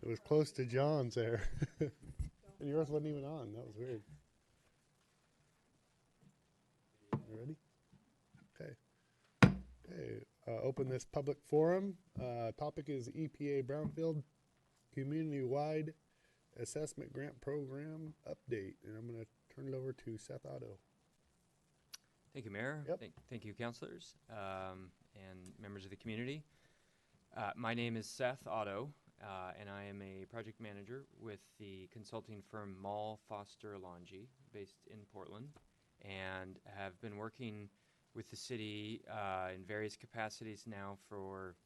It was close to John's there. And yours wasn't even on. That was weird. You ready? Okay. Okay. Open this public forum. Topic is EPA Brownfield Community-Wide Assessment Grant Program Update. And I'm going to turn it over to Seth Otto. Thank you, Mayor. Yep. Thank you, councilors and members of the community. My name is Seth Otto, and I am a project manager with the consulting firm Mall Foster Longi, based in Portland, and have been working with the city in various capacities now for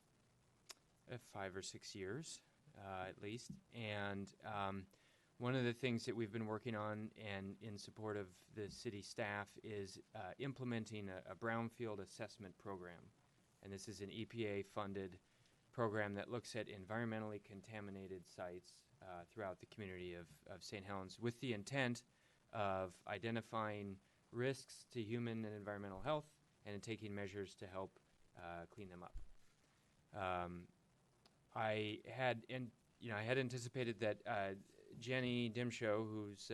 5 or 6 years, at least. And one of the things that we've been working on and in support of the city staff is implementing a brownfield assessment program. And this is an EPA-funded program that looks at environmentally contaminated sites throughout the community of St. Helens with the intent of identifying risks to human and environmental health and taking measures to help clean them up. I had anticipated that Jenny Dimshow, who's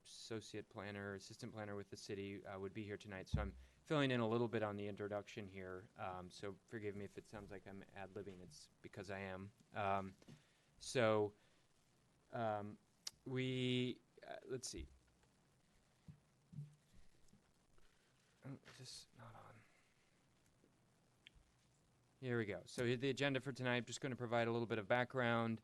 associate planner, assistant planner with the city, would be here tonight. So I'm filling in a little bit on the introduction here. So forgive me if it sounds like I'm ad-libbing. It's because I am. Let's see. Oh, just not on. Here we go. So the agenda for tonight, I'm just going to provide a little bit of background,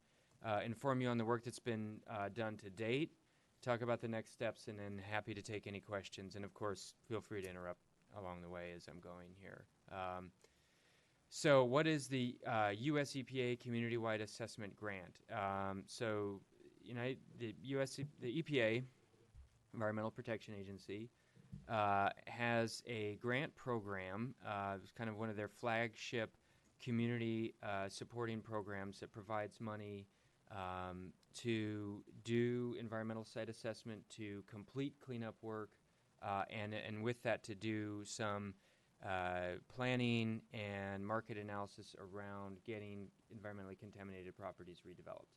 inform you on the work that's been done to date, talk about the next steps, and then happy to take any questions. And of course, feel free to interrupt along the way as I'm going here. So what is the US EPA Community-Wide Assessment Grant? The EPA, Environmental Protection Agency, has a grant program. It's kind of one of their flagship community supporting programs that provides money to do environmental site assessment, to complete cleanup work, and with that to do some planning and market analysis around getting environmentally contaminated properties redeveloped.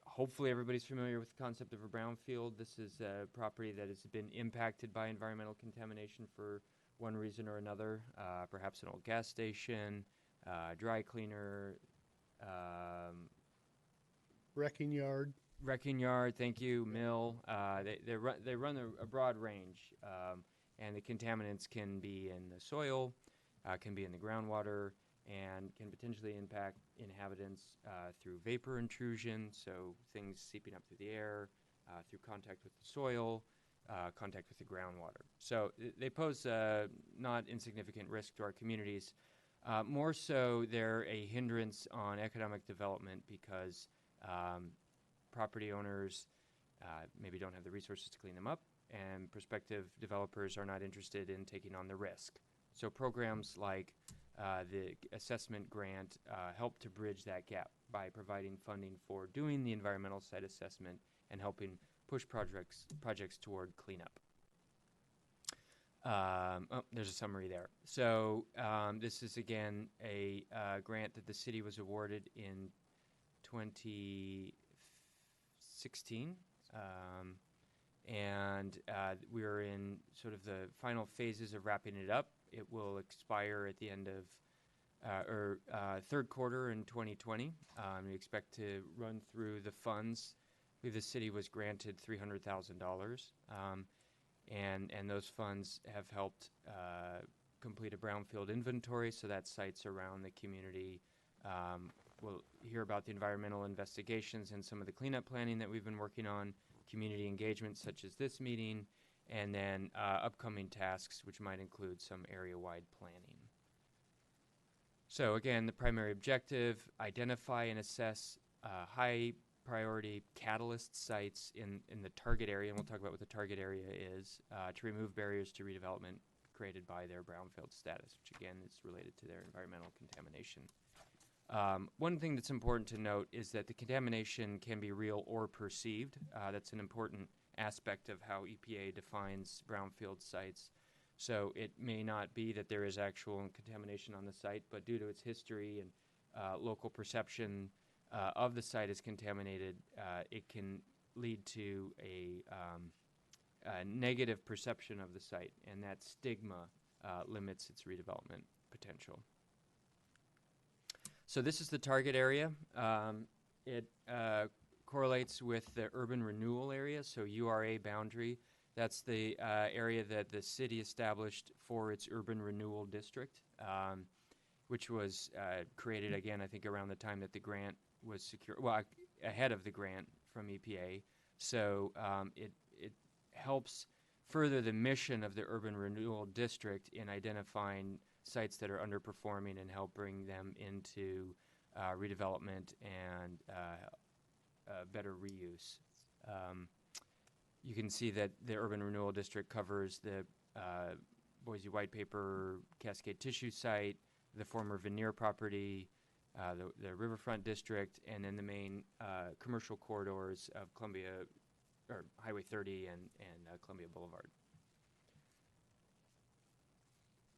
Hopefully everybody's familiar with the concept of a brownfield. This is a property that has been impacted by environmental contamination for one reason or another, perhaps an old gas station, dry cleaner, Wrecking yard. wrecking yard, thank you, mill. They run a broad range, and the contaminants can be in the soil, can be in the groundwater, and can potentially impact inhabitants through vapor intrusion, so things seeping up through the air, through contact with the soil, contact with the groundwater. So they pose not insignificant risk to our communities. More so, they're a hindrance on economic development because property owners maybe don't have the resources to clean them up, and prospective developers are not interested in taking on the risk. So programs like the assessment grant help to bridge that gap by providing funding for doing the environmental site assessment and helping push projects toward cleanup. There's a summary there. So this is, again, a grant that the city was awarded in 2016. And we're in sort of the final phases of wrapping it up. It will expire at the end of third quarter in 2020. We expect to run through the funds. I believe the city was granted $300,000, and those funds have helped complete a brownfield inventory, so that sites around the community. We'll hear about the environmental investigations and some of the cleanup planning that we've been working on, community engagement such as this meeting, and then upcoming tasks, which might include some area-wide planning. So again, the primary objective, identify and assess high-priority catalyst sites in the target area, and we'll talk about what the target area is, to remove barriers to redevelopment created by their brownfield status, which again is related to their environmental contamination. One thing that's important to note is that the contamination can be real or perceived. That's an important aspect of how EPA defines brownfield sites. So it may not be that there is actual contamination on the site, but due to its history and local perception, of the site is contaminated, it can lead to a negative perception of the site, and that stigma limits its redevelopment potential. So this is the target area. It correlates with the urban renewal area, so URA boundary. That's the area that the city established for its urban renewal district, which was created, again, I think around the time that the grant was secured, well, ahead of the grant from EPA. So it helps further the mission of the urban renewal district in identifying sites that are underperforming and help bring them into redevelopment and better reuse. You can see that the urban renewal district covers the Boise White Paper Cascade Tissue site, the former Veneer property, the Riverfront district, and then the main commercial corridors of Columbia, or Highway 30 and Columbia Boulevard.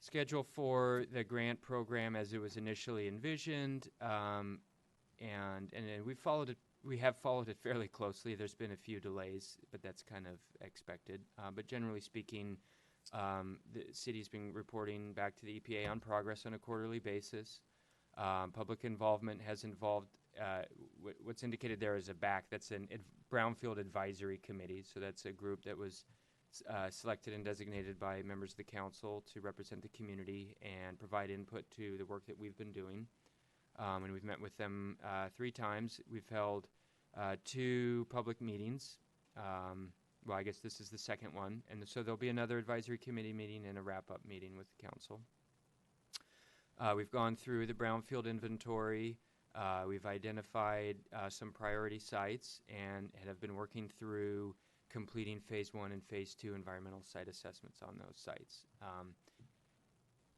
Schedule for the grant program as it was initially envisioned, and we have followed it fairly closely. There's been a few delays, but that's kind of expected. But generally speaking, the city's been reporting back to the EPA on progress on a quarterly basis. Public involvement has involved, what's indicated there is a BAC, that's an Brownfield Advisory Committee. So that's a group that was selected and designated by members of the council to represent the community and provide input to the work that we've been doing. And we've met with them 3 times. We've held 2 public meetings. Well, I guess this is the second one. And so there'll be another advisory committee meeting and a wrap-up meeting with the council. We've gone through the brownfield inventory. We've identified some priority sites and have been working through completing phase 1 and phase 2 environmental site assessments on those sites.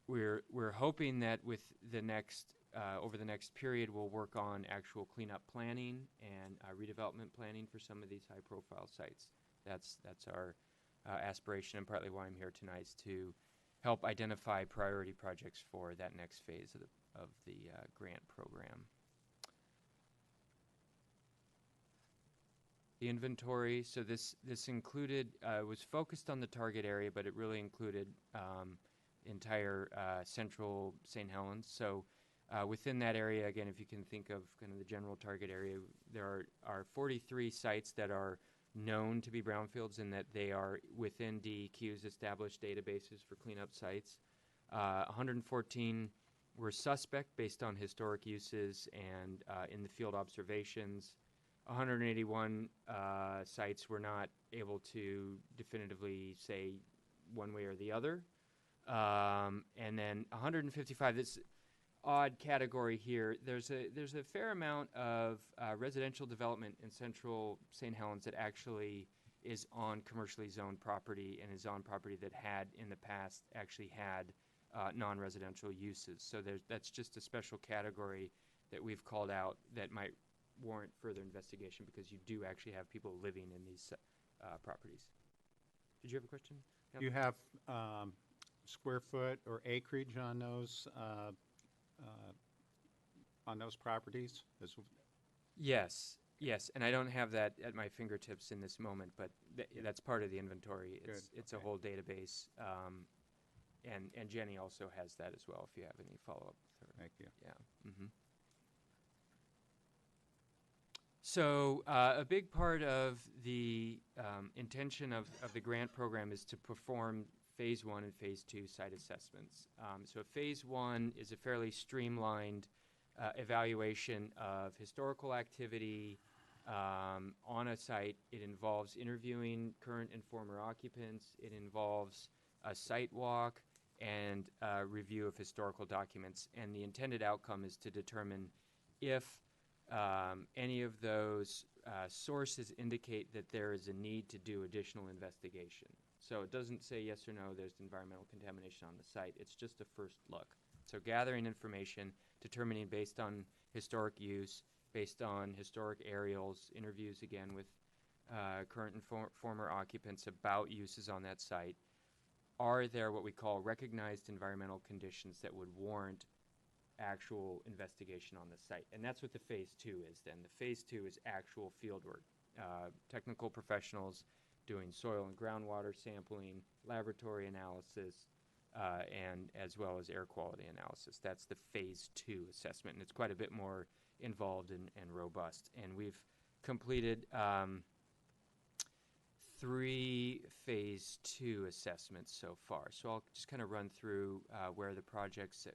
We're hoping that with the next over the next period, we'll work on actual cleanup planning and redevelopment planning for some of these high-profile sites. That's our aspiration, and partly why I'm here tonight, is to help identify priority projects for that next phase of the grant program. The inventory, so this included, was focused on the target area, but it really included entire central St. Helens. So within that area, again, if you can think of kind of the general target area, there are 43 sites that are known to be brownfields and that they are within DEQ's established databases for cleanup sites. 114 were suspect based on historic uses and in the field observations. 181 sites were not able to definitively say one way or the other. And then 155, this odd category here, there's a fair amount of residential development in central St. Helens that actually is on commercially zoned property and is on property that had in the past actually had non-residential uses. So that's just a special category that we've called out that might warrant further investigation because you do actually have people living in these properties. Did you have a question? Do you have square foot or acreage on those properties? Yes, and I don't have that at my fingertips in this moment, but that's part of the inventory. It's okay. A whole database, and Jenny also has that as well. If you have any follow-up with her. Thank you. Yeah. Mm-hmm. So a big part of the intention of the grant program is to perform phase 1 and phase 2 site assessments. So phase 1 is a fairly streamlined evaluation of historical activity on a site. It involves interviewing current and former occupants. It involves a site walk and a review of historical documents. And the intended outcome is to determine if any of those sources indicate that there is a need to do additional investigation. So it doesn't say yes or no, there's environmental contamination on the site. It's just a first look. So gathering information, determining based on historic use, based on historic aerials, interviews again with current and former occupants about uses on that site. Are there what we call recognized environmental conditions that would warrant actual investigation on the site. And that's what the phase 2 is then. The phase 2 is actual field work. Technical professionals doing soil and groundwater sampling, laboratory analysis, and as well as air quality analysis. That's the phase 2 assessment, and it's quite a bit more involved and robust. And we've completed 3 phase 2 assessments so far. So I'll just kind of run through where the projects,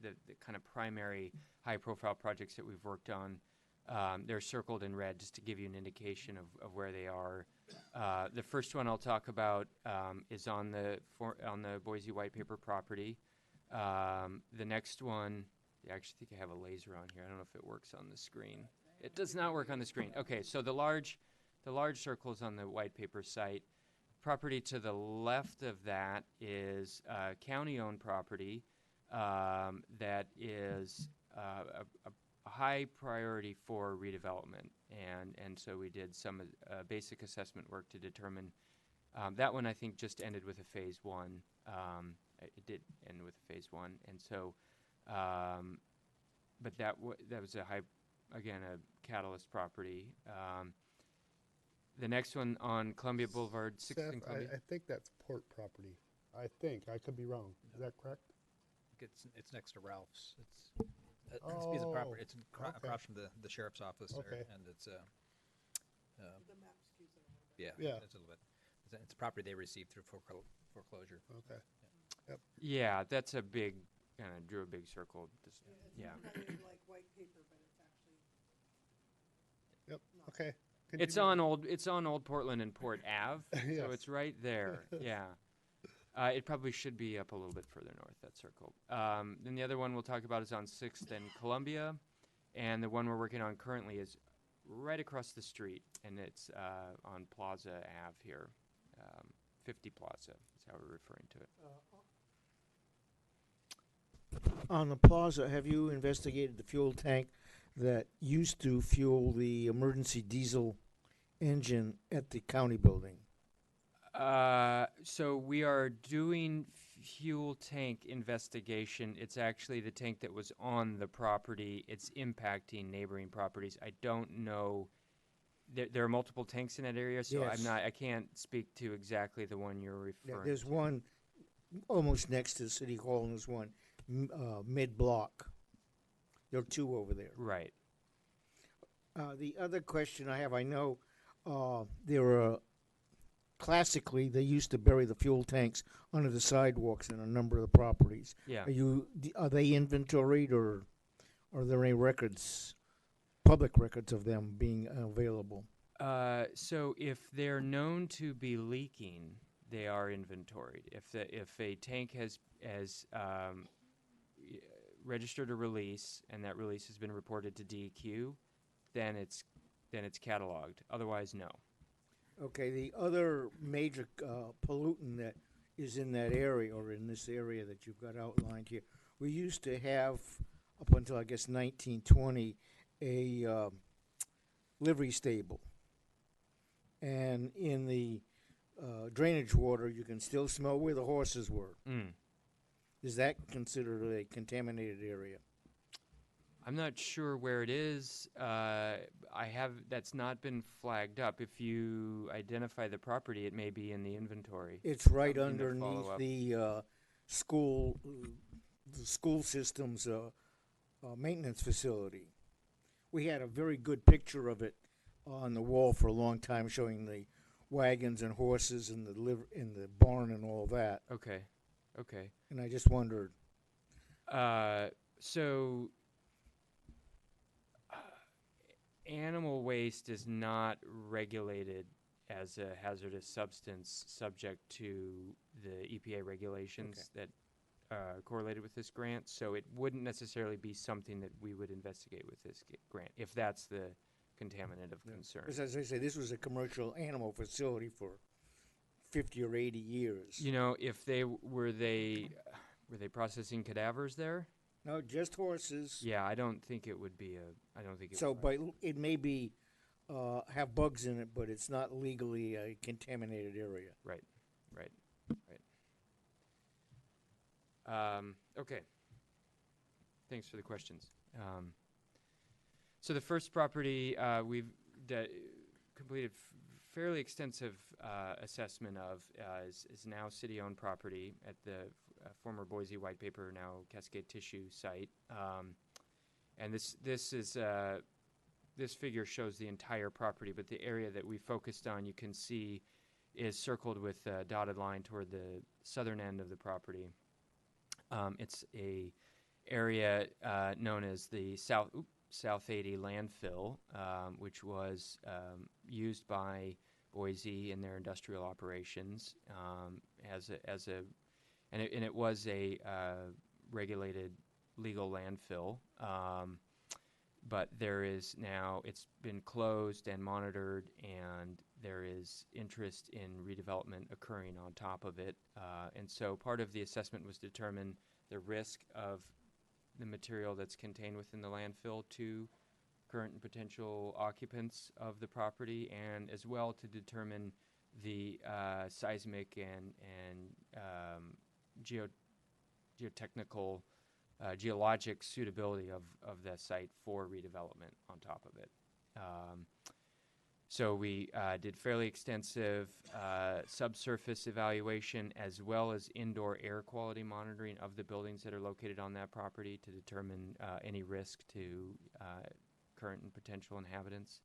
the kind of primary high-profile projects that we've worked on. They're circled in red just to give you an indication of where they are. The first one I'll talk about is on the Boise White Paper property. The next one, I actually think I have a laser on here. I don't know if it works on the screen. It does not work on the screen. Okay, so the large circles on the White Paper site. Property to the left of that is county-owned property that is a high priority for redevelopment, and so we did some basic assessment work to determine that one. I think just ended with a phase 1. It did end with a phase 1, and so, but that was a catalyst property. The next one on Columbia Boulevard, 6th Seth, and Columbia. I think that's port property. I think. I could be wrong. Is that correct? It's next to Ralph's. It's a piece of property. It's okay. across from the sheriff's office Okay. there, and it's The map skews it a little bit. Yeah. it's a little bit. It's a property they received through foreclosure. Okay. Yeah, that's a big, kind of drew a big circle. Just, yeah. It's kind of like white paper, but it's actually Yep. Okay. It's Continue. on Old Portland and Port Ave, Yes. so it's right there. Yeah. It probably should be up a little bit further north, that circle. Then the other one we'll talk about is on 6th and Columbia, and the one we're working on currently is right across the street, and it's on Plaza Ave here. 50 Plaza is how we're referring to it. On the plaza, have you investigated the fuel tank that used to fuel the emergency diesel engine at the county building? So we are doing fuel tank investigation. It's actually the tank that was on the property. It's impacting neighboring properties. I don't know. There are multiple tanks in that area, so Yes. I can't speak to exactly the one you're Yeah, referring there's to. one almost next to City Hall, and there's one mid-block. There are 2 over there. Right. The other question I have, I know there are classically they used to bury the fuel tanks under the sidewalks in a number of the properties. Yeah. Are they inventoried, or are there any records, public records of them being available? So if they're known to be leaking, they are inventoried. If a tank has registered a release and that release has been reported to DEQ, then it's cataloged. Otherwise, no. Okay, the other major pollutant that is in that area, or in this area that you've got outlined here, we used to have, up until I guess 1920, a livery stable. And in the drainage water, you can still smell where the horses were. Mm. Is that considered a contaminated area? I'm not sure where it is. That's not been flagged up. If you identify the property, it may be in the inventory. It's right Something to follow underneath up. the school system's maintenance facility. We had a very good picture of it on the wall for a long time, showing the wagons and horses and in the barn and all that. Okay. And I just wondered. So animal waste is not regulated as a hazardous substance subject to the EPA regulations that correlated with this grant. So it wouldn't necessarily be something that we would investigate with this grant, if that's the contaminant of concern. Because as I say, this was a commercial animal facility for 50 or 80 years. You know, if were they processing cadavers there? No, just horses. Yeah, I don't think it would be So, but it may be have bugs in it, but it's not legally a contaminated area. Right. Okay. Thanks for the questions. So the first property we've completed fairly extensive assessment of is now city-owned property at the former Boise White Paper, now Cascade Tissue site. And this figure shows the entire property, but the area that we focused on, you can see, is circled with a dotted line toward the southern end of the property. It's a area known as the South 80 landfill, which was used by Boise in their industrial operations and it was a regulated legal landfill. But there is now, it's been closed and monitored, and there is interest in redevelopment occurring on top of it. And so part of the assessment was to determine the risk of the material that's contained within the landfill to current and potential occupants of the property, and as well to determine the seismic and geotechnical geologic suitability of the site for redevelopment on top of it. So we did fairly extensive subsurface evaluation as well as indoor air quality monitoring of the buildings that are located on that property to determine any risk to current and potential inhabitants.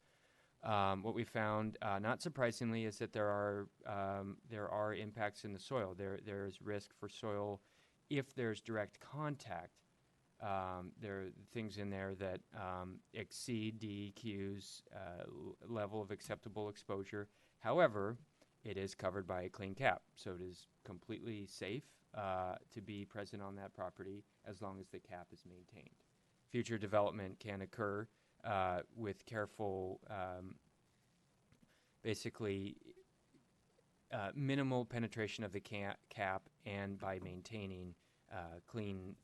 What we found, not surprisingly, is that there are impacts in the soil. There's risk for soil if there's direct contact. There are things in there that exceed DEQ's level of acceptable exposure. However, it is covered by a clean cap, so it is completely safe to be present on that property as long as the cap is maintained. Future development can occur with careful, basically minimal penetration of the cap and by maintaining clean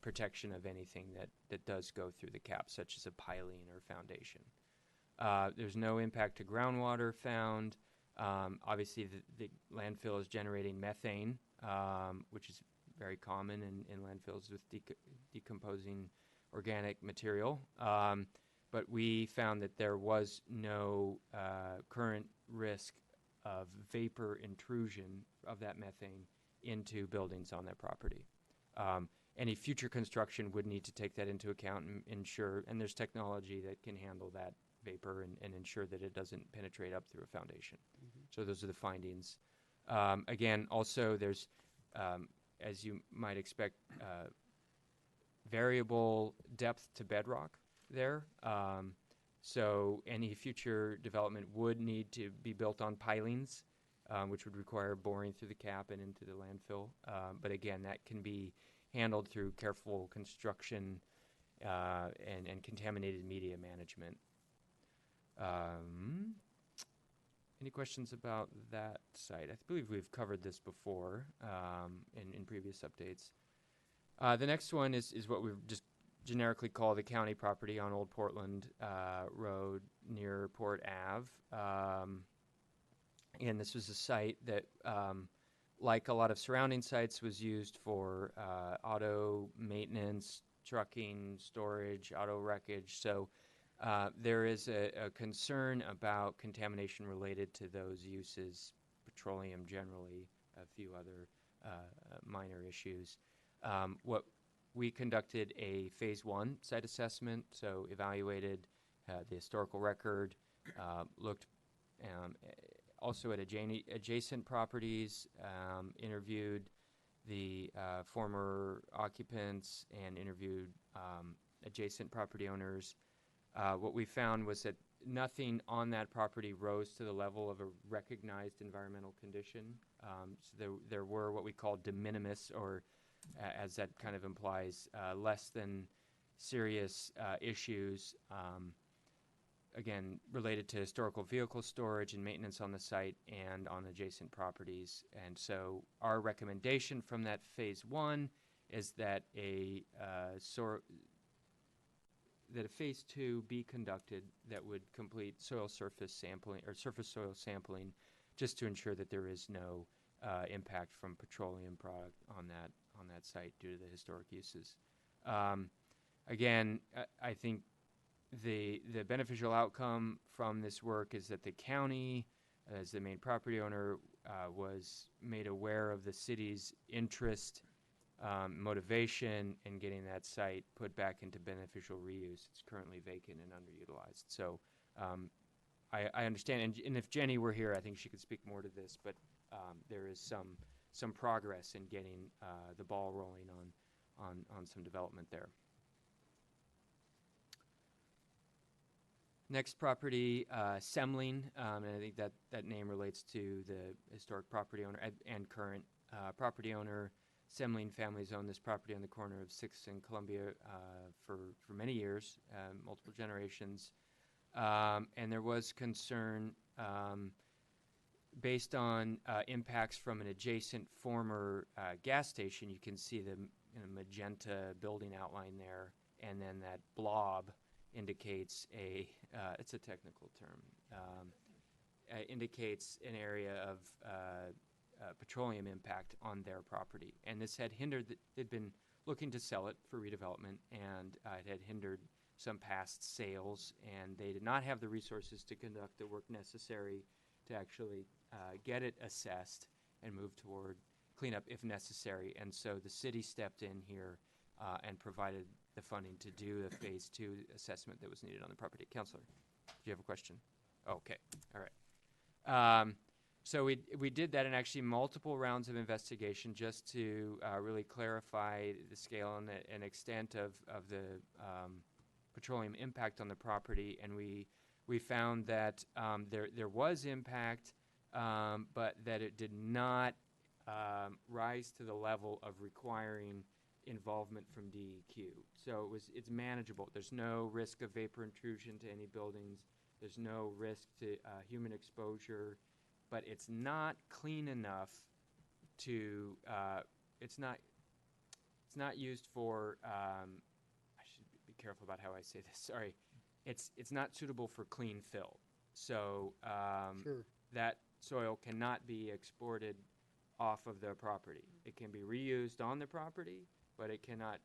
protection of anything that does go through the cap, such as a piling or foundation. There's no impact to groundwater found. Obviously, the landfill is generating methane, which is very common in landfills with decomposing organic material. But we found that there was no current risk of vapor intrusion of that methane into buildings on that property. Any future construction would need to take that into account and ensure, and there's technology that can handle that vapor and ensure that it doesn't penetrate up through a foundation. So those are the findings. Again, also there's, as you might expect, variable depth to bedrock there. So any future development would need to be built on pilings, which would require boring through the cap and into the landfill. But again, that can be handled through careful construction and contaminated media management. Any questions about that site? I believe we've covered this before in previous updates. The next one is what we've just generically call the county property on Old Portland Road near Port Ave. And this was a site that, like a lot of surrounding sites, was used for auto maintenance, trucking, storage, auto wreckage. So there is a concern about contamination related to those uses, petroleum generally, a few other minor issues. What we conducted a phase 1 site assessment, so evaluated the historical record, looked also at adjacent properties, interviewed the former occupants, and interviewed adjacent property owners. What we found was that nothing on that property rose to the level of a recognized environmental condition. So there were what we call de minimis, or as that kind of implies, less than serious issues, again, related to historical vehicle storage and maintenance on the site and on adjacent properties. And so our recommendation from that phase 1 is that a phase 2 be conducted that would complete soil surface sampling or surface soil sampling, just to ensure that there is no impact from petroleum product on that site due to the historic uses. again, I think the beneficial outcome from this work is that the county, as the main property owner, was made aware of the city's interest, motivation in getting that site put back into beneficial reuse. It's currently vacant and underutilized. So I understand, and if Jenny were here, I think she could speak more to this, but there is some progress in getting the ball rolling on some development there. Next property, Semling, and I think that name relates to the historic property owner and current property owner. Semling families owned this property on the corner of 6th and Columbia for many years, multiple generations. And there was concern based on impacts from an adjacent former gas station. You can see the magenta building outline there, and then that blob indicates it's a technical term, indicates an area of petroleum impact on their property. And this had hindered, they'd been looking to sell it for redevelopment, and it had hindered some past sales, and they did not have the resources to conduct the work necessary to actually get it assessed and move toward cleanup if necessary. And so the city stepped in here and provided the funding to do the phase 2 assessment that was needed on the property. Counselor, do you have a question? Okay, all right. So we did that in actually multiple rounds of investigation just to really clarify the scale and extent of the petroleum impact on the property, and we found that there was impact, but that it did not rise to the level of requiring involvement from DEQ. So it's manageable. There's no risk of vapor intrusion to any buildings. There's no risk to human exposure, but it's not clean enough to. It's not used for. I should be careful about how I say this. Sorry, it's not suitable for clean fill. So Sure. that soil cannot be exported off of the property. It can be reused on the property, but it cannot.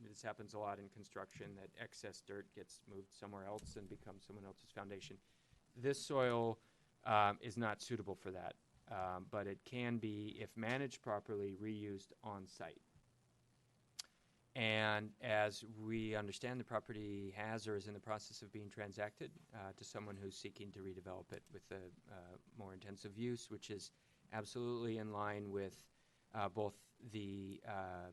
This happens a lot in construction, that excess dirt gets moved somewhere else and becomes someone else's foundation. This soil is not suitable for that, but it can be, if managed properly, reused on site. And as we understand, the property has or is in the process of being transacted to someone who's seeking to redevelop it with a more intensive use, which is absolutely in line with both the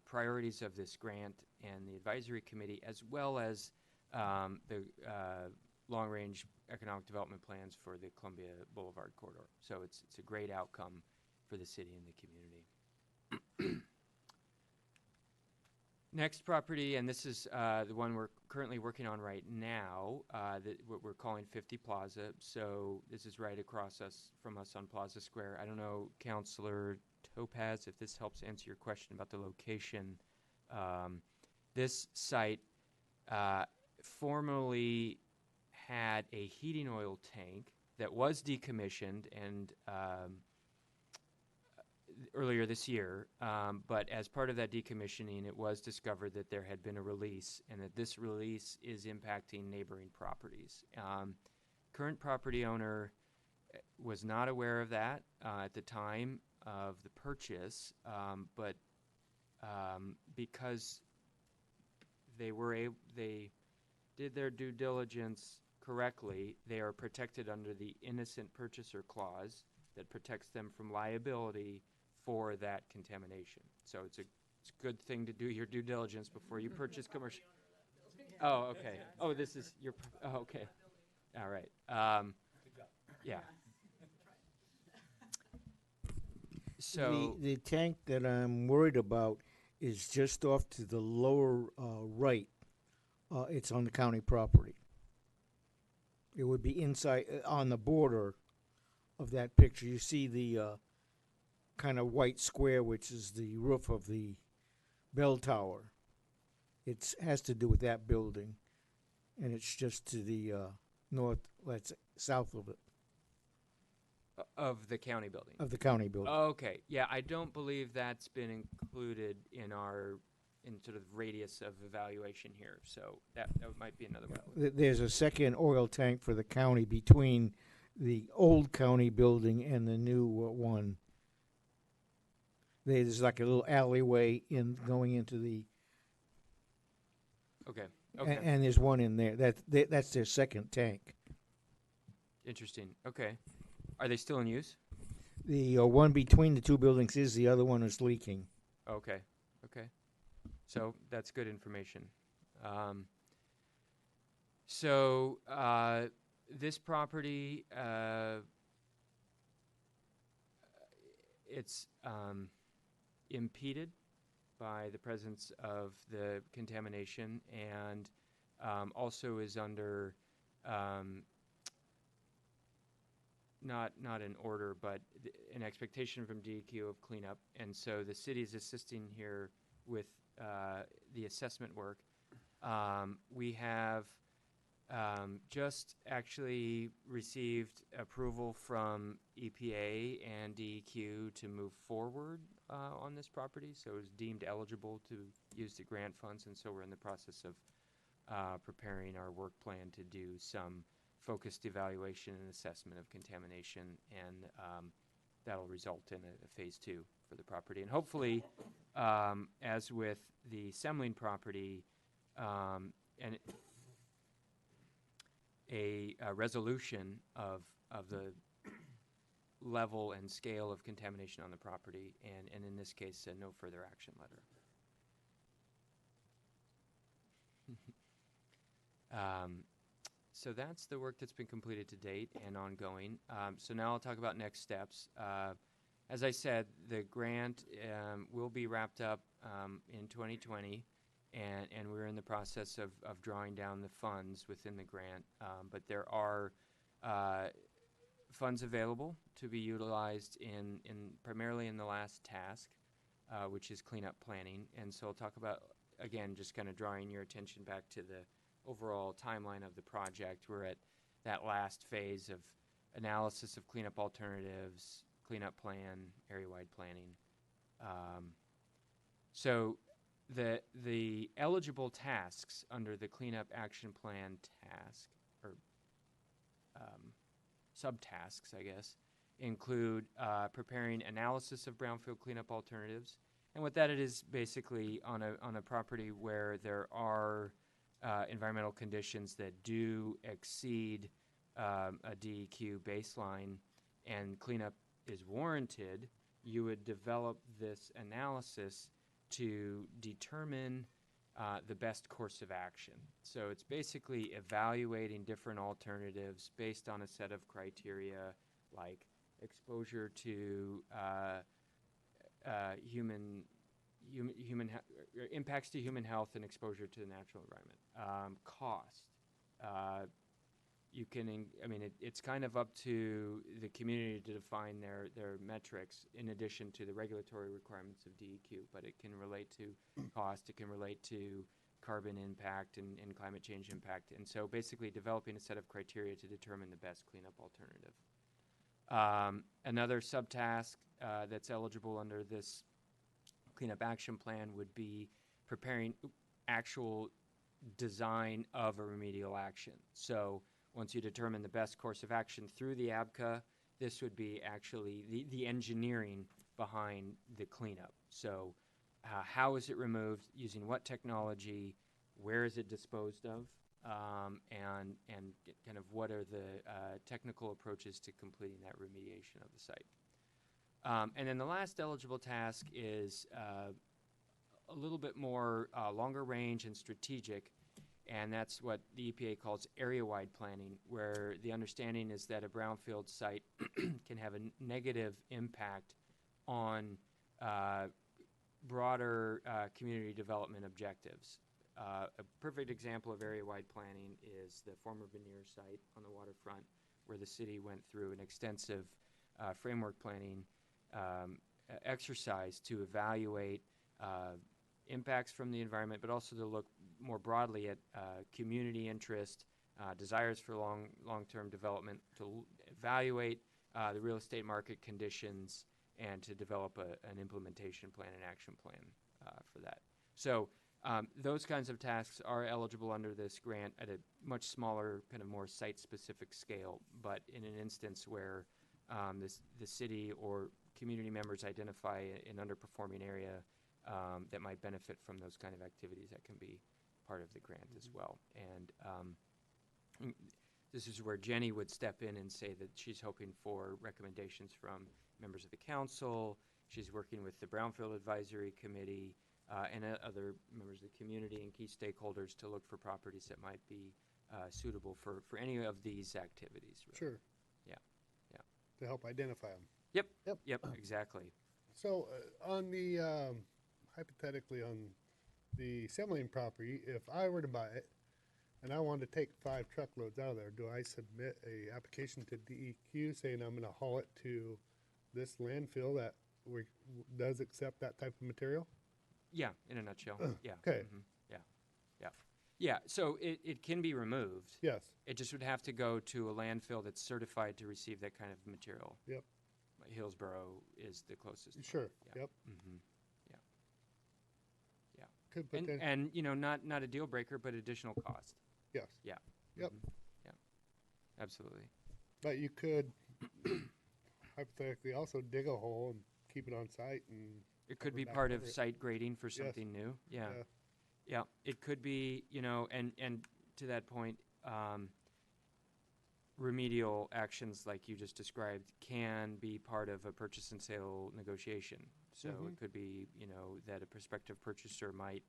priorities of this grant and the advisory committee, as well as the long-range economic development plans for the Columbia Boulevard corridor. So it's a great outcome for the city and the community. Next property, and this is the one we're currently working on right now, what we're calling 50 Plaza. So this is right across from us on Plaza Square. I don't know, Councilor Topaz, if this helps answer your question about the location. This site formerly had a heating oil tank that was decommissioned and earlier this year, but as part of that decommissioning, it was discovered that there had been a release, and that this release is impacting neighboring properties. Current property owner was not aware of that at the time of the purchase, but because they did their due diligence correctly, they are protected under the innocent purchaser clause that protects them from liability for that contamination. So it's a good thing to do your due diligence before you purchase commercial. Oh, okay. Oh, this is your. Oh, okay. All right. Yeah. So the tank that I'm worried about is just off to the lower right. It's on the county property. It would be inside on the border of that picture. You see the kind of white square, which is the roof of the bell tower. It has to do with that building, and it's just to the south of it. Of the county building. Of the county building. Okay. Yeah, I don't believe that's been included in our in sort of radius of evaluation here. So that might be another route. There's a second oil tank for the county between the old county building and the new one. There's like a little alleyway going into the, Okay. Okay. and there's one in there. That's their second tank. Interesting. Okay. Are they still in use? The one between the two buildings is, the other one is leaking. Okay. Okay. So that's good information. This property, it's impeded by the presence of the contamination, and also is under not an order, but an expectation from DEQ of cleanup. And so the city is assisting here with the assessment work. We have just actually received approval from EPA and DEQ to move forward on this property, so it was deemed eligible to use the grant funds, and so we're in the process of preparing our work plan to do some focused evaluation and assessment of contamination, and that'll result in a phase 2 for the property. And hopefully, as with the Semling property, and a resolution of the level and scale of contamination on the property, and in this case, no further action letter. So that's the work that's been completed to date and ongoing. So now I'll talk about next steps. As I said, the grant will be wrapped up in 2020, and we're in the process of drawing down the funds within the grant. But there are funds available to be utilized in primarily in the last task, which is cleanup planning. And so I'll talk about, again, just kind of drawing your attention back to the overall timeline of the project. We're at that last phase of analysis of cleanup alternatives, cleanup plan, area-wide planning. So the eligible tasks under the cleanup action plan task, or subtasks, I guess, include preparing analysis of brownfield cleanup alternatives. And what that is basically on a property where there are environmental conditions that do exceed a DEQ baseline and cleanup is warranted, you would develop this analysis to determine the best course of action. So it's basically evaluating different alternatives based on a set of criteria like exposure to impacts to human health and exposure to the natural environment. Cost. It's kind of up to the community to define their metrics in addition to the regulatory requirements of DEQ, but it can relate to cost, it can relate to carbon impact and climate change impact. And so basically developing a set of criteria to determine the best cleanup alternative. Another subtask that's eligible under this cleanup action plan would be preparing actual design of a remedial action. So once you determine the best course of action through the ABCA, this would be actually the engineering behind the cleanup. So how is it removed, using what technology, where is it disposed of, and kind of what are the technical approaches to completing that remediation of the site. And then the last eligible task is a little bit more longer range and strategic, and that's what the EPA calls area-wide planning, where the understanding is that a brownfield site can have a negative impact on broader community development objectives. A perfect example of area-wide planning is the former Veneer site on the waterfront, where the city went through an extensive framework planning exercise to evaluate impacts from the environment, but also to look more broadly at community interest, desires for long-term development, to evaluate the real estate market conditions, and to develop an implementation plan and action plan for that. So those kinds of tasks are eligible under this grant at a much smaller, kind of more site-specific scale. But in an instance where the city or community members identify an underperforming area that might benefit from those kind of activities, that can be part of the grant as well. And this is where Jenny would step in and say that she's hoping for recommendations from members of the council. She's working with the Brownfield Advisory Committee and other members of the community and key stakeholders to look for properties that might be suitable for any of these activities. Really. Sure. Yeah. Yeah. To help identify them. Yep, exactly. So on the, hypothetically on the Semling property, if I were to buy it and I wanted to take 5 truckloads out of there, do I submit a application to DEQ saying I'm gonna haul it to this landfill that does accept that type of material? Yeah, in a nutshell. Yeah. Okay. Yeah, so it can be removed. Yes. It just would have to go to a landfill that's certified to receive that kind of material. Yep. Hillsborough is the closest one. Sure. Yeah. Yep. Mm-hmm. Could And, potentially. and you know, not a deal breaker, but additional cost. Yes. Yeah. Yep. Mhm. Yeah. Absolutely. But you could hypothetically also dig a hole and keep it on site and It could Cover be back part over of it. site grading for something new. Yeah. Yeah. Yeah. It could be, you know, and to that point, remedial actions like you just described can be part of a purchase and sale negotiation. So Mhm. it could be, you know, that a prospective purchaser might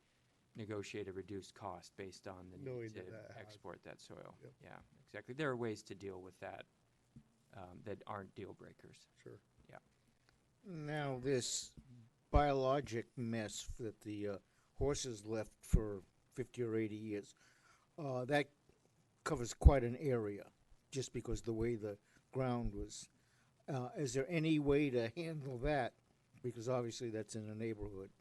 negotiate a reduced cost based on the Knowing need to that that has- export that soil. Yep. Yeah, exactly. There are ways to deal with that that aren't deal breakers. sure. Now, this biologic mess that the horses left for 50 or 80 years, that covers quite an area just because the way the ground was. Is there any way to handle that? Because obviously that's in the neighborhood.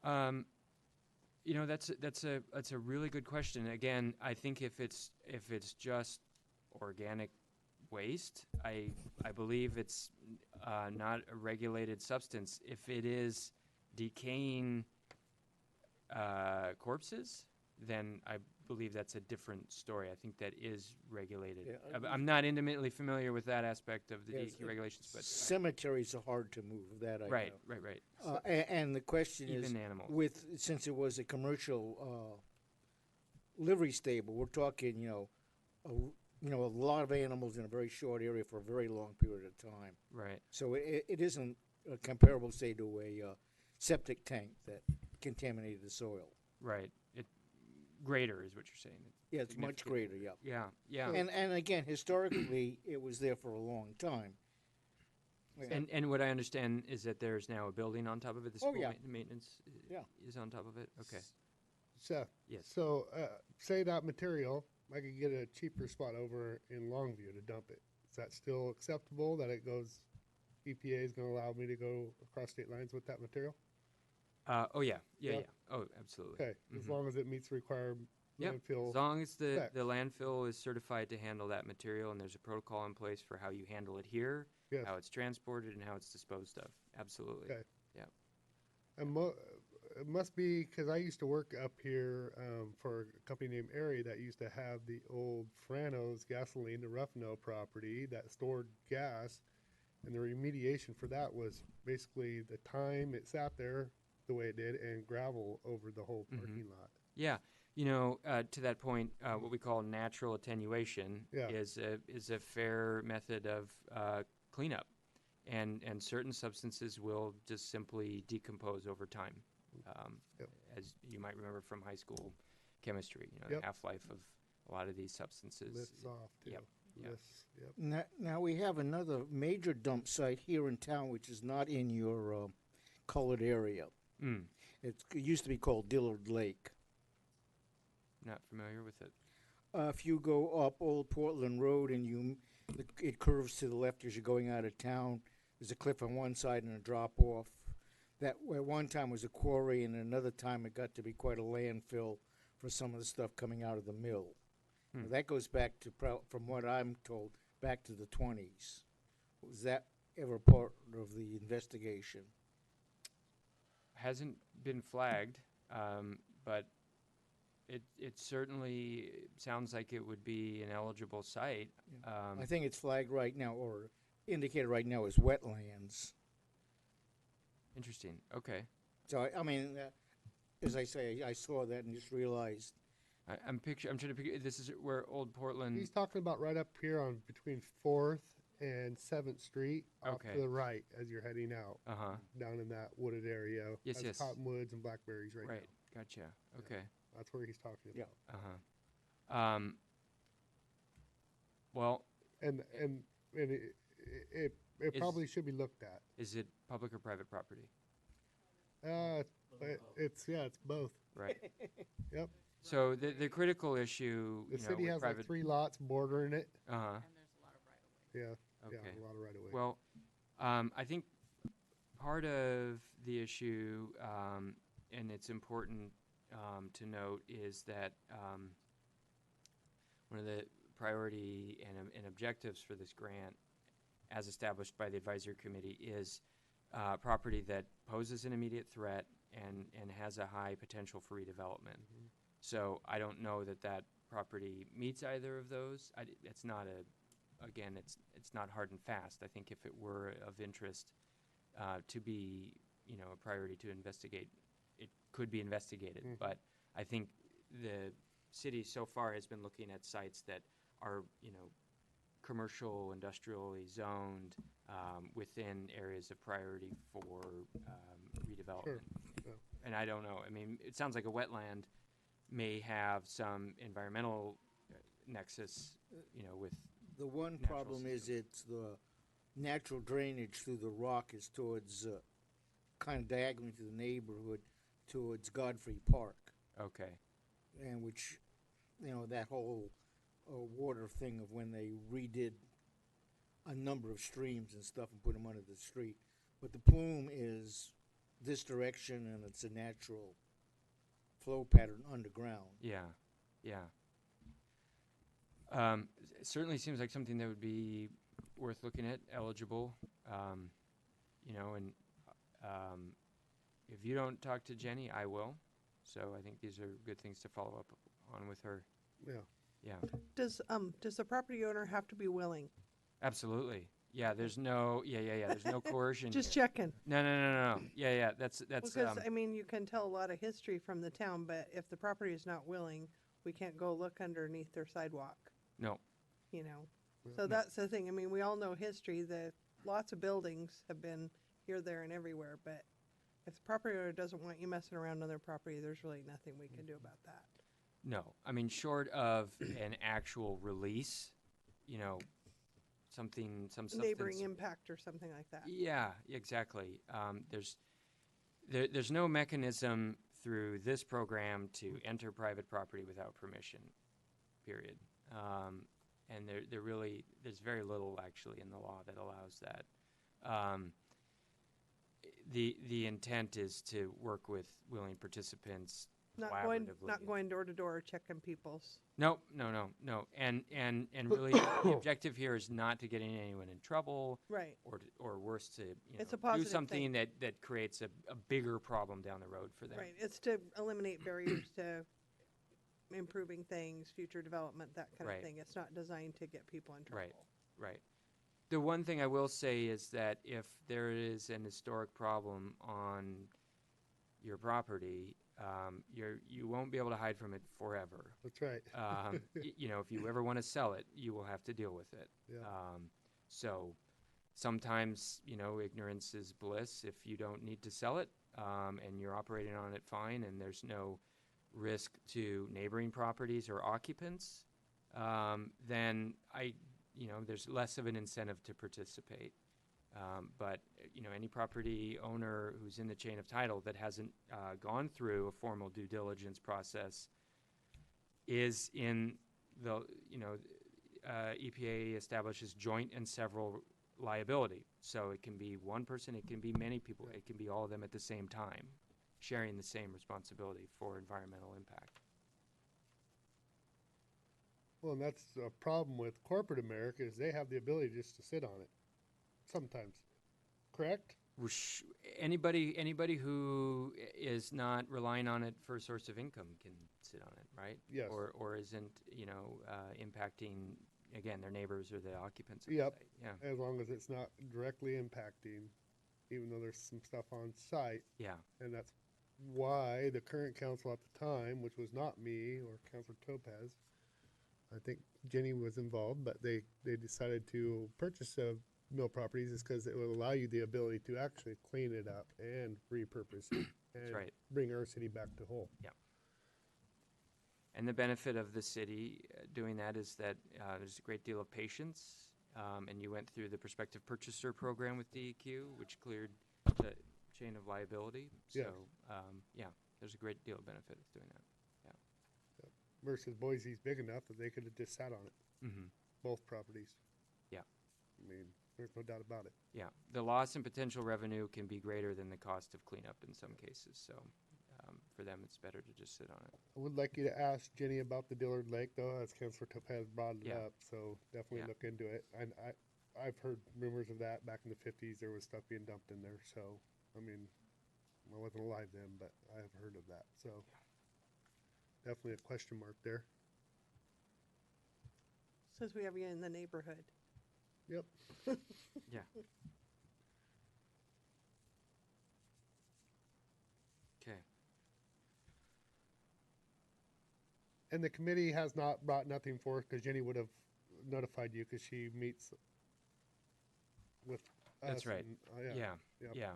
You know, that's a really good question. Again, I think if it's just organic waste, I believe it's not a regulated substance. If it is decaying corpses, then I believe that's a different story. I think that is regulated. Yeah, I'm not intimately familiar with that aspect of the Yes, DEQ regulations, but Cemeteries are hard to move. That I right. know. And the question is, Even animals. since it was a commercial livery stable, we're talking, a lot of animals in a very short area for a very long period of time. Right. So it isn't comparable, say, to a septic tank that contaminated the soil. Right. It greater is what you're saying. Yeah, it's much Significantly. greater. Yeah. Yeah. And again, historically, it was there for a long time. Yeah. And what I understand is that there's now a building on top of it. The Oh, school yeah. maintenance Yeah. is on top of it. Okay. Seth, Yes. so say that material, I could get a cheaper spot over in Longview to dump it. Is that still acceptable that it goes, EPA is going to allow me to go across state lines with that material? Oh yeah. Yeah. Oh, absolutely. Okay, as Mhm. long as it meets required Yep. landfill. As long as the specs. landfill is certified to handle that material and there's a protocol in place for how you handle it here, Yes. how it's transported, and how it's disposed of. Absolutely. Okay. And it must be because I used to work up here for a company named Airy that used to have the old Frano's gasoline, the Ruffino property that stored gas, and the remediation for that was basically the time it sat there the way it did and gravel over the whole parking lot. Yeah, you know, to that point, what we call natural attenuation Yeah. is a fair method of cleanup, and certain substances will just simply decompose over time, Yep. as you might remember from high school chemistry. You know, Yep. the half-life of a lot of these substances. Lifts off too. Yep. Yep. Lifts, yep. Now we have another major dump site here in town, which is not in your colored area. Mm, It used to be called Dillard Lake. not familiar with it. If you go up Old Portland Road and it curves to the left as you're going out of town, there's a cliff on one side and a drop off. That at one time was a quarry, and another time it got to be quite a landfill for some of the stuff coming out of the mill. Now, that goes back to, from what I'm told, back to the 20s. Was that ever part of the investigation? hasn't been flagged, but it certainly sounds like it would be an eligible site. I think it's flagged right now, or indicated right now as wetlands. Interesting. Okay. So, I mean, as I say, I saw that and just realized, I'm trying to picture. This is where Old Portland. He's talking about right up here on between 4th and 7th Street, off Okay. to the right as you're heading out, Uh huh. down in that wooded area. Yes, That's yes. Cottonwoods and blackberries right, Right. Gotcha. Okay. now. That's where he's talking Yeah. about. Uh huh. Well, And it Is- probably should be looked at. is it public or private property? It's both. Right. Yep. So the critical issue, The you know, city with has private. like 3 lots bordering it. Uh huh. Yeah. Okay. Yeah, a lot of right away. Well, I think part of the issue, and it's important to note, is that one of the priority and objectives for this grant, as established by the advisory committee, is property that poses an immediate threat and has a high potential for redevelopment. So I don't know that property meets either of those. It's not again, it's not hard and fast. I think if it were of interest to be, you know, a priority to investigate, it could be investigated. Mhm. But I think the city so far has been looking at sites that are, you know, commercial, industrially zoned within areas of priority for redevelopment. Yeah. And I don't know. I mean, it sounds like a wetland may have some environmental nexus, you know, with the one Natural problem is it's the natural drainage through the rock is towards, kind of diagonally to the neighborhood, towards Godfrey Park. okay. And which, you know, that whole water thing of when they redid a number of streams and stuff and put them under the street. But the plume is this direction, and it's a natural flow pattern underground. Yeah, yeah. It certainly seems like something that would be worth looking at, eligible, you know, and if you don't talk to Jenny, I will. So I think these are good things to follow up on with her. Yeah. Yeah, Does the property owner have to be willing? absolutely. Yeah, there's no, there's no coercion Just here. checking. No. Yeah, that's, Because, I mean, you can tell a lot of history from the town, but if the property is not willing, we can't go look underneath their sidewalk, no, you know? So that's the thing. I mean, we all know history, that lots of buildings have been here, there, and everywhere, but if the property owner doesn't want you messing around on their property, there's really nothing we can do about that. no. I mean, short of an actual release, you know, some substance. Neighboring impact or something like that. Yeah, exactly. There's no mechanism through this program to enter private property without permission, period. And there's very little actually in the law that allows that. The intent is to work with willing participants Not collaboratively. going door to door checking people's. No. And really, the objective here is not to get anyone in trouble, Right. or worse, to It's a do positive something that creates a bigger problem down the road for them. Right. It's to eliminate barriers to improving things, future development, that kind Right. of thing. It's not designed to get people in trouble. Right. The one thing I will say is that if there is an historic problem on your property, you won't be able to hide from it forever. That's right. You know, if you ever want to sell it, you will have to deal with it. Yeah. So sometimes, you know, ignorance is bliss. If you don't need to sell it, and you're operating on it fine, and there's no risk to neighboring properties or occupants, then there's less of an incentive to participate. But you know, any property owner who's in the chain of title that hasn't gone through a formal due diligence process is in the, EPA establishes joint and several liability. So it can be one person, it can be many people, it can be all of them at the same time, sharing the same responsibility for environmental impact. Well, and that's a problem with corporate America is they have the ability just to sit on it. Sometimes. Correct? Whoosh. Anybody who is not relying on it for a source of income can sit on it, right? Yes. Or isn't, impacting, again, their neighbors or the occupants of Yep. the site. Yeah. As long as it's not directly impacting, even though there's some stuff on site. Yeah. And that's why the current council at the time, which was not me or Councilor Topaz, I think Jenny was involved, but they decided to purchase mill properties is because it will allow you the ability to actually clean it up and repurpose it and right. bring our city back to whole. And the benefit of the city doing that is that there's a great deal of patience, and you went through the prospective purchaser program with DEQ, which cleared the chain of liability. So, Yes. there's a great deal of benefit of doing that. Versus Boise's big enough that they could have just sat on it, Mm-hmm. both properties. Yeah. I mean, there's no doubt about it. Yeah, the loss in potential revenue can be greater than the cost of cleanup in some cases. So, for them, it's better to just sit on it. I would like you to ask Jenny about the Dillard Lake, though, as Councilor Topaz brought it Yeah. up. So definitely Yeah. look into it. And I've heard rumors of that back in the 50s. There was stuff being dumped in there. So I mean, I wasn't alive then, but I have heard of that. So definitely a question mark there. Says we have you in the neighborhood. Yep. Yeah. Okay. And the committee has not brought nothing forth because Jenny would have notified you because she meets with us. That's right. and, Yeah. Yep. Yeah.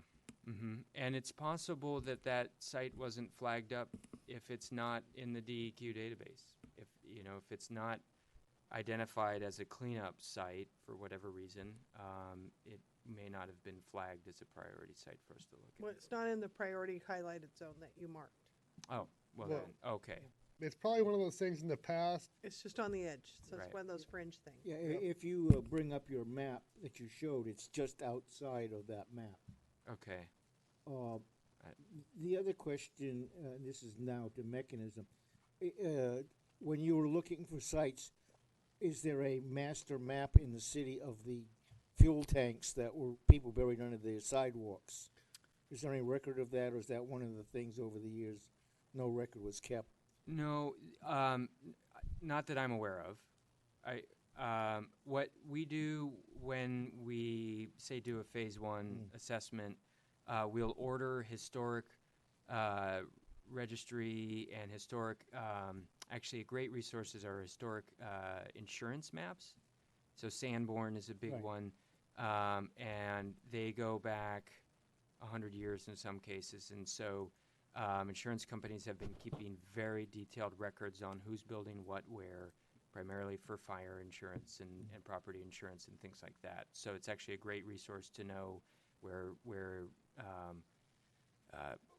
Mm-hmm. And it's possible that that site wasn't flagged up if it's not in the DEQ database. If it's not identified as a cleanup site for whatever reason, it may not have been flagged as a priority site for us to look at. Well, it's not in the priority highlighted zone that you marked. Oh, well, Well- then, okay. It's probably one of those things in the past. It's just on the edge. So Right. it's one of those fringe things. Yeah, Yep. if you bring up your map that you showed, it's just outside of that map. Okay. The other question, this is now to mechanism. When you were looking for sites, is there a master map in the city of the fuel tanks that were people buried under the sidewalks? Is there any record of that, or is that one of the things over the years no record was kept? No, not that I'm aware of. What we do when we say do a phase one assessment, we'll order historic registry and historic. Actually, a great resource is our historic insurance maps. So Sanborn is a big Right. one, and they go back 100 years in some cases, and so. Insurance companies have been keeping very detailed records on who's building what where, primarily for fire insurance and property insurance and things like that. So it's actually a great resource to know where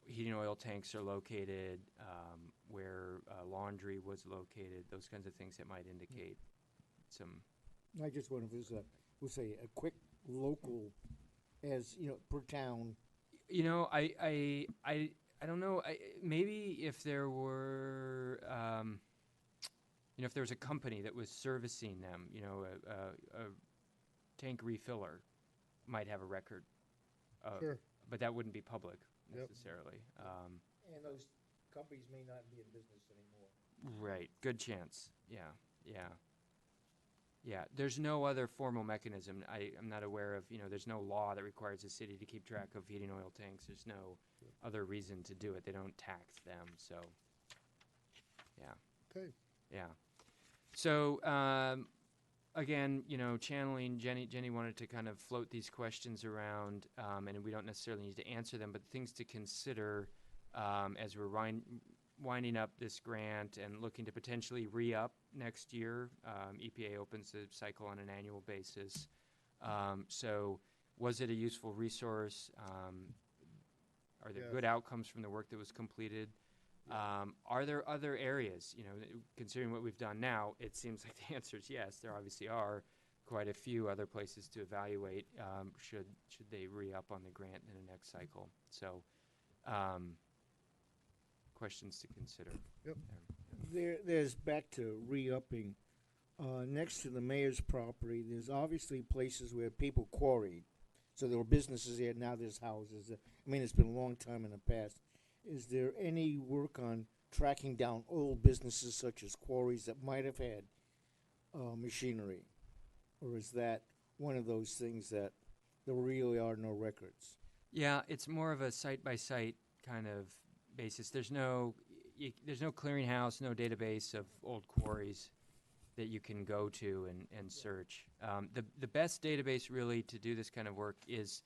heating oil tanks are located, where laundry was located, those kinds of things that might indicate some. I just wonder if there's we'll say, a quick local, per town. I don't know. Maybe if there were, if there was a company that was servicing them, a tank refiller might have a record. Sure. But that wouldn't be public Yep. necessarily. And those companies may not be in business anymore. Right. Good chance. Yeah. There's no other formal mechanism. I'm not aware of, there's no law that requires the city to keep track of heating oil tanks. There's no other reason to do it. They don't tax them. So, yeah. Okay. Yeah. So, again, channeling Jenny wanted to kind of float these questions around, and we don't necessarily need to answer them, but things to consider as we're winding up this grant and looking to potentially re-up next year. EPA opens the cycle on an annual basis. So was it a useful resource? Are there Yes. good outcomes from the work that was completed? Are there other areas, considering what we've done now, it seems like the answer is yes. There obviously are quite a few other places to evaluate should they re-up on the grant in the next cycle. So questions to consider. Yep. There's back to re-upping. Next to the mayor's property, there's obviously places where people quarried. So there were businesses there, now there's houses. I mean, it's been a long time in the past. Is there any work on tracking down old businesses such as quarries that might have had machinery? Or is that one of those things that there really are no records? Yeah, it's more of a site-by-site kind of basis. There's no clearinghouse, no database of old quarries that you can go to and search. The best database really to do this kind of work is,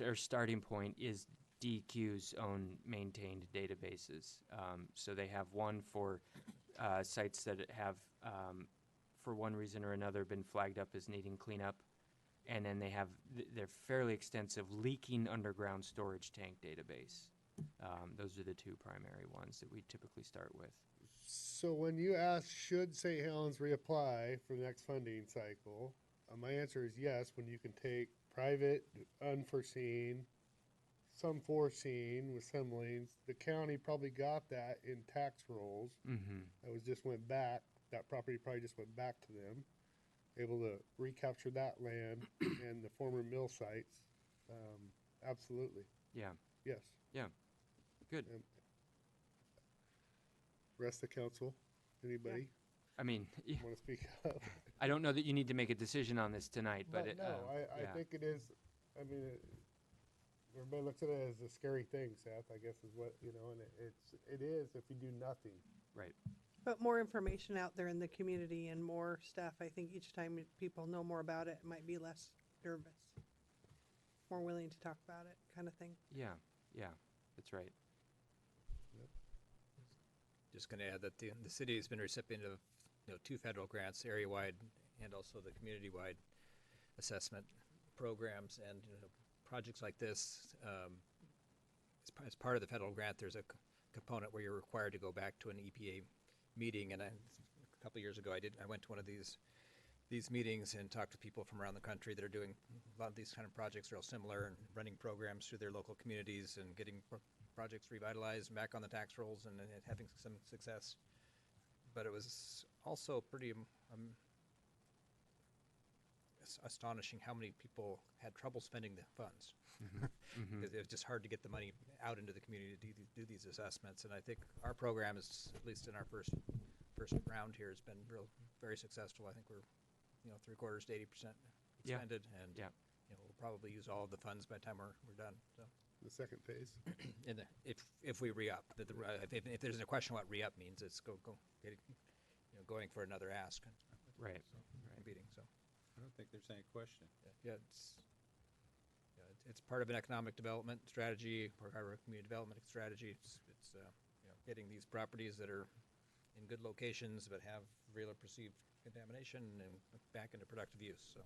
or starting point is DEQ's own maintained databases. So they have one for sites that have, for one reason or another, been flagged up as needing cleanup. And then they have their fairly extensive leaking underground storage tank database. Those are the two primary ones that we typically start with. So when you ask, should St. Helens reapply for the next funding cycle, my answer is yes, when you can take private, unforeseen, some foreseen with some liens. The county probably got that in tax rolls. Mm-hmm. That was just went back. That property probably just went back to them. Able to recapture that land and the former mill sites. Absolutely. Yeah. Yes. Good. Rest of the council, anybody I mean, want to speak up? I don't know that you need to make a decision on this tonight, but No, I yeah. think it is. I mean, everybody looks at it as a scary thing, Seth. I guess is what and it is if you do nothing. Right. But more information out there in the community and more stuff. I think each time people know more about it, might be less nervous, more willing to talk about it, kind of thing. Yeah. That's right. Just going to add that the city has been a recipient of 2 federal grants, area-wide and also the community-wide assessment programs, and projects like this. As part of the federal grant, there's a component where you're required to go back to an EPA meeting, and a couple of years ago I went to one of these meetings and talked to people from around the country that are doing a lot of these kind of projects real similar and running programs through their local communities and getting projects revitalized and back on the tax rolls and having some success. But it was also pretty astonishing how many people had trouble spending the funds. Mm-hmm. It was just hard to get the money out into the community to do these assessments. And I think our program is, at least in our first round here, has been very successful. I think we're 3/4 to 80% Yeah. expended, and Yeah. we'll probably use all of the funds by the time we're done. So, The second phase. if we re-up, if there's a question what re-up means, it's going for another ask. Right. Competing. So. I don't think there's any question. Yeah, it's part of an economic development strategy, part of our community development strategy. It's getting these properties that are in good locations but have real or perceived contamination and back into productive use. So,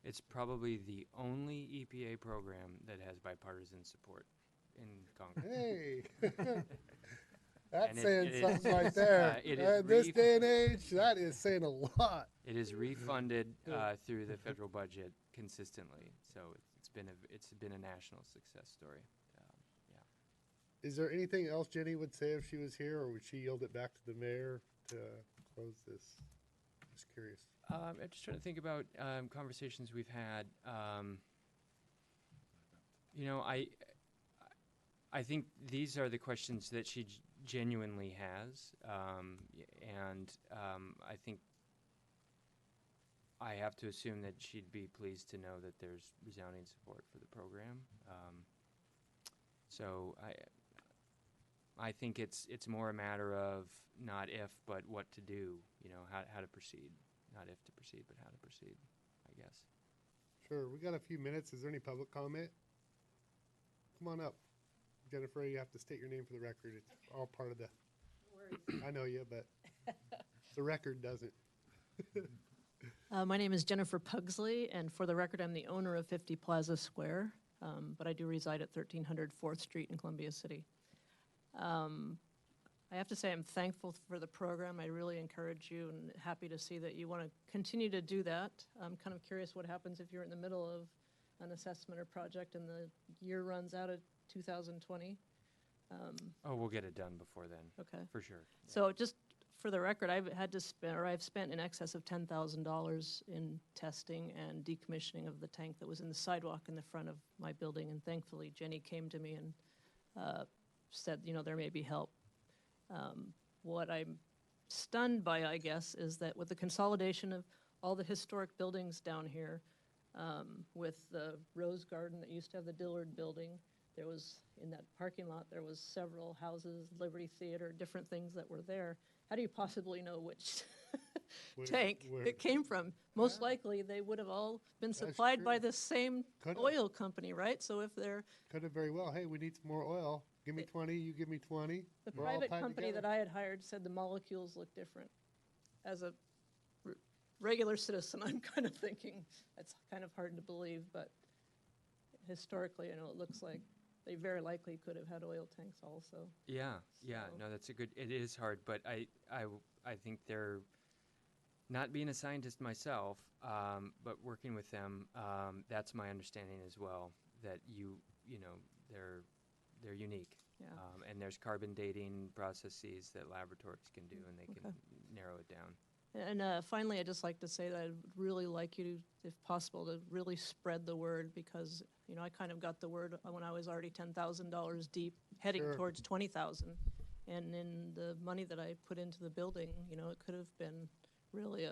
It's probably the only EPA program that has bipartisan support in Congress. Hey, And that's it saying is, something right there. it is This day and age, that is saying a lot. It is refunded through the federal budget consistently, so it's been a national success story. Is there anything else Jenny would say if she was here, or would she yield it back to the mayor to close this? Just curious. I'm just trying to think about conversations we've had. I think these are the questions that she genuinely has, and I think I have to assume that she'd be pleased to know that there's resounding support for the program. So I think it's more a matter of not if, but what to do. How to proceed. Not if to proceed, but how to proceed, I guess. Sure, we got a few minutes. Is there any public comment? Come on up. Jennifer, you have to state your name for the record. It's all part of the... I know you, but the record doesn't. My name is Jennifer Pugsley, and for the record, I'm the owner of 50 Plaza Square, but I do reside at 1300 4th Street in Columbia City. I have to say I'm thankful for the program. I really encourage you and happy to see that you want to continue to do that. I'm kind of curious what happens if you're in the middle of an assessment or project and the year runs out of 2020. We'll get it done before then. Okay. For sure. So just for the record, I've had to spend, or I've spent in excess of $10,000 in testing and decommissioning of the tank that was in the sidewalk in the front of my building. And thankfully, Jenny came to me and said, there may be help. What I'm stunned by, I guess, is that with the consolidation of all the historic buildings down here, with the Rose Garden that used to have the Dillard building, there was, in that parking lot, there was several houses, Liberty Theater, different things that were there. How do you possibly know which tank it came from? Most likely, they would have all been supplied by the same Could've. oil company, right? So if they're, Could have very well, hey, we need some more oil. Give me 20, you give me 20. the We're all private tied company together. that I had hired said the molecules look different. As a regular citizen, I'm kind of thinking, it's kind of hard to believe, but historically, I know it looks like they very likely could have had oil tanks also. Yeah, yeah, So- no, that's a good, it is hard, but I think they're, not being a scientist myself, but working with them, that's my understanding as well, that they're unique. Yeah. And there's carbon dating processes that laboratories can do, and they can Okay. narrow it down. And finally, I'd just like to say that I'd really like you to, if possible, to really spread the word, because, I kind of got the word when I was already $10,000 deep, heading Sure. towards 20,000. And in the money that I put into the building, it could have been really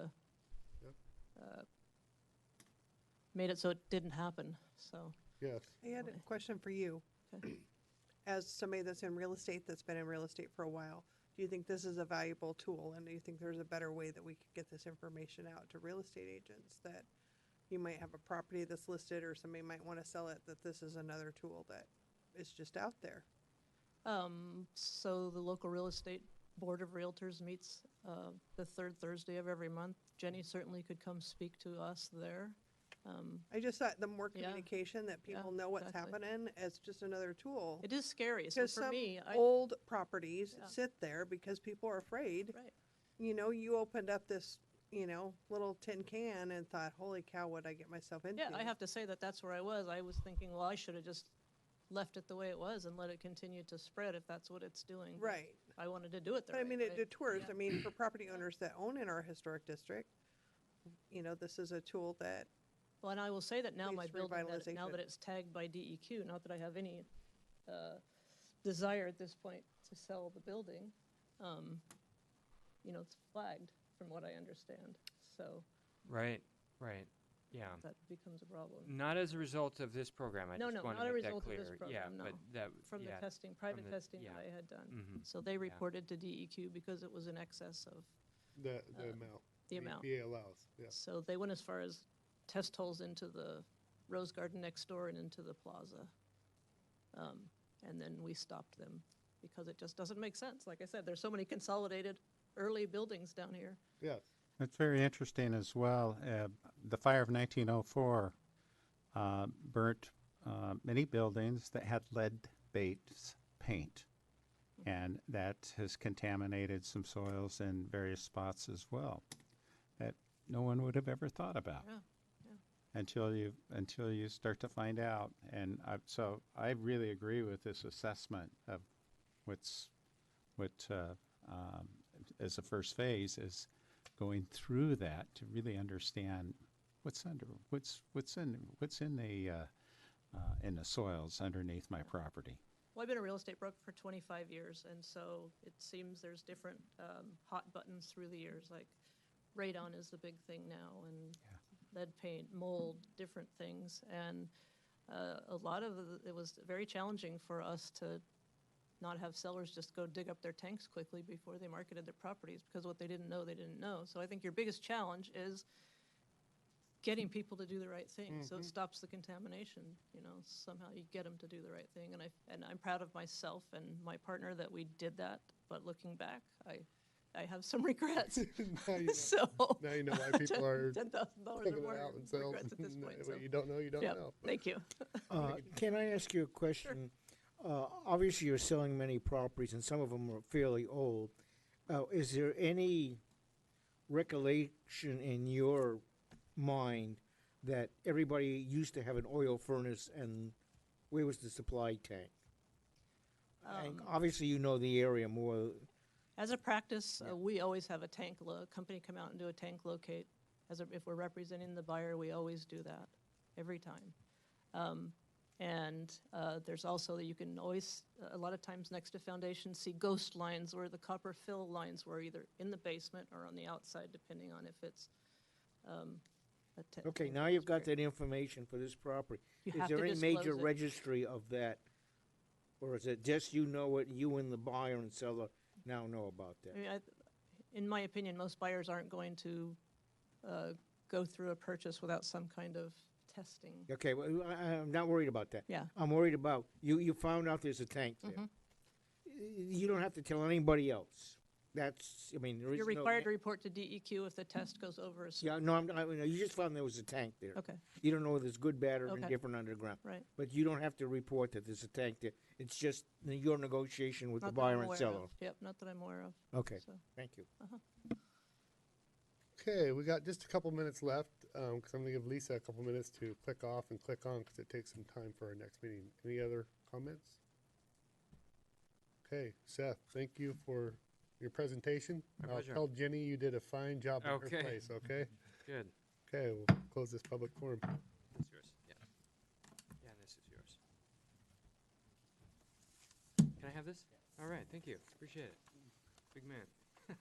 made it so it didn't happen, so. Yes. I had a question for you. Okay. As somebody that's in real estate, that's been in real estate for a while, do you think this is a valuable tool? And do you think there's a better way that we could get this information out to real estate agents? That you might have a property that's listed or somebody might want to sell it, that this is another tool that is just out there? So the local real estate board of realtors meets the third Thursday of every month. Jenny certainly could come speak to us there. I just thought the more Yeah. communication that people know what's exactly. happening, it's just another tool. It is scary, so Because for some me, old properties Yeah. sit there because people are afraid. right. You opened up this, little tin can and thought, holy cow, what'd I get myself into? Yeah, I have to say that that's where I was. I was thinking, well, I should have just left it the way it was and let it continue to spread if that's what it's doing. But Right. I wanted to do it the But I right mean, way. it detours. Yeah. I mean, for property owners that own in our historic district, this is a tool that, Well, and I will say that now my Please, building, now revitalization. that it's tagged by DEQ, not that I have any desire at this point to sell the building, it's flagged from what I understand. So Right, yeah. that becomes a problem. Not as a result of this program, I No, just no, want not to a make that result of clear. this Yeah, program, no. but that, From the yeah, testing, private the- testing yeah. that I had done. Mhm. So they Yeah. reported to DEQ because it was in excess of The amount. the amount. EPA allows, yeah. So they went as far as test holes into the Rose Garden next door and into the plaza. And then we stopped them because it just doesn't make sense. Like I said, there's so many consolidated early buildings down here. Yes. It's very interesting as well. The fire of 1904 burnt many buildings that had lead-based paint, and that has contaminated some soils in various spots as well that no one would have ever thought about Yeah, until you start to find out. And so I really agree with this assessment of what as a first phase is going through that to really understand what's in the soils underneath my property. Well, I've been a real estate broker for 25 years, and so it seems there's different hot buttons through the years, like radon is the big thing now, and lead paint, mold, different things. And a lot of it was very challenging for us to not have sellers just go dig up their tanks quickly before they marketed their properties, because what they didn't know, they didn't know. So I think your biggest challenge is getting people to do the right thing, so it stops the contamination. Somehow you get them to do the right thing, and I'm proud of myself and my partner that we did that. But looking back, I have some regrets. Now you know. So Now you know why people are $10,000 taking or it more out and selling. regrets at this point. What So. you don't know, you don't Yep, know. thank you. Can I ask you a question? Obviously, you're selling many properties, and some of them are fairly old. Is there any recollection in your mind that everybody used to have an oil furnace, and where was the supply tank? And obviously, you know the area more As a practice, we always have a company come out and do a tank locate. If we're representing the buyer, we always do that, every time. There's also, you can always, a lot of times next to foundations, see ghost lines where the copper fill lines were either in the basement or on the outside, depending on if it's Okay, now you've got that information for this property. You Is have there to any major disclose it. registry of that? Or is it just you know it, you and the buyer and seller now know about that? I mean, in my opinion, most buyers aren't going to go through a purchase without some kind of testing. Okay, well, I'm not worried about that. Yeah. I'm worried about, you found out there's a tank there. Mhm. You don't have to tell anybody else. That's, I mean, there is You're no- required to report to DEQ if the test goes over a Yeah, certain. no, you just found there was a tank there. Okay, You don't know whether it's good, bad, or Okay. indifferent underground. right. But you don't have to report that there's a tank there. It's just your negotiation with the Not that I'm buyer and aware seller. of. Yep, not that I'm aware of. Okay, So, thank you. Okay, we got just a couple minutes left, because I'm gonna give Lisa a couple minutes to click off and click on, because it takes some time for our next meeting. Any other comments? Okay, Seth, thank you for your presentation. My I'll pleasure. tell Jenny you did a fine job in her Okay. place, okay? Good. Okay, we'll close this public forum. That's yours. Yeah. Yeah, and this is yours. Can I have this? All right, thank you. Appreciate it. Big man.